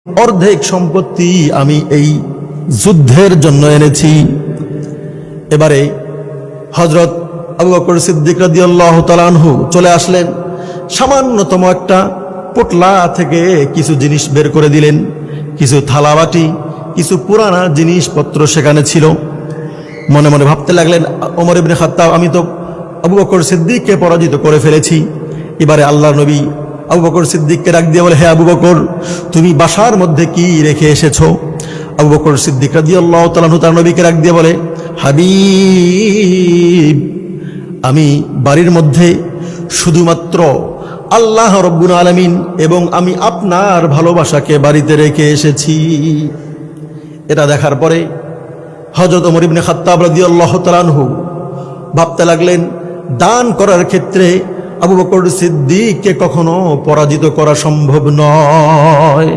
অর্ধেক সম্পত্তি আমি এই যুদ্ধের জন্য এনেছি। এবারে হযরত আবু বকর সিদ্দিক রাদিয়াল্লাহু তাআলা আনহু চলে আসলেন, সামান্যতম একটা পোটলা থেকে কিছু জিনিস বের করে দিলেন, কিছু থালাবাটি, কিছু পুরানা জিনিসপত্র সেখানে ছিল। মনে মনে ভাবতে লাগলেন, ওমর ইবনে খাত্তাব, আমি তো আবু বকর সিদ্দিককে পরাজিত করে ফেলেছি। এবারে আল্লাহর নবী আবু বকর সিদ্দিককে ডাক দিয়ে বলে, হে আবু বকর, তুমি বাসার মধ্যে কি রেখে এসেছো? আবু বকর সিদ্দিক রাদিয়াল্লাহু তাআলা তার নবীকে ডাক দিয়ে বলে, হাবিব, আমি বাড়ির মধ্যে শুধুমাত্র আল্লাহ রব্বুল আলামিন এবং আমি আপনার ভালোবাসাকে বাড়িতে রেখে এসেছি। এটা দেখার পরে হযরত ওমর ইবনে খাত্তাব রাদিয়াল্লাহু তাআলা আনহু ভাবতে লাগলেন, দান করার ক্ষেত্রে আবু বকর সিদ্দিককে কখনো পরাজিত করা সম্ভব নয়।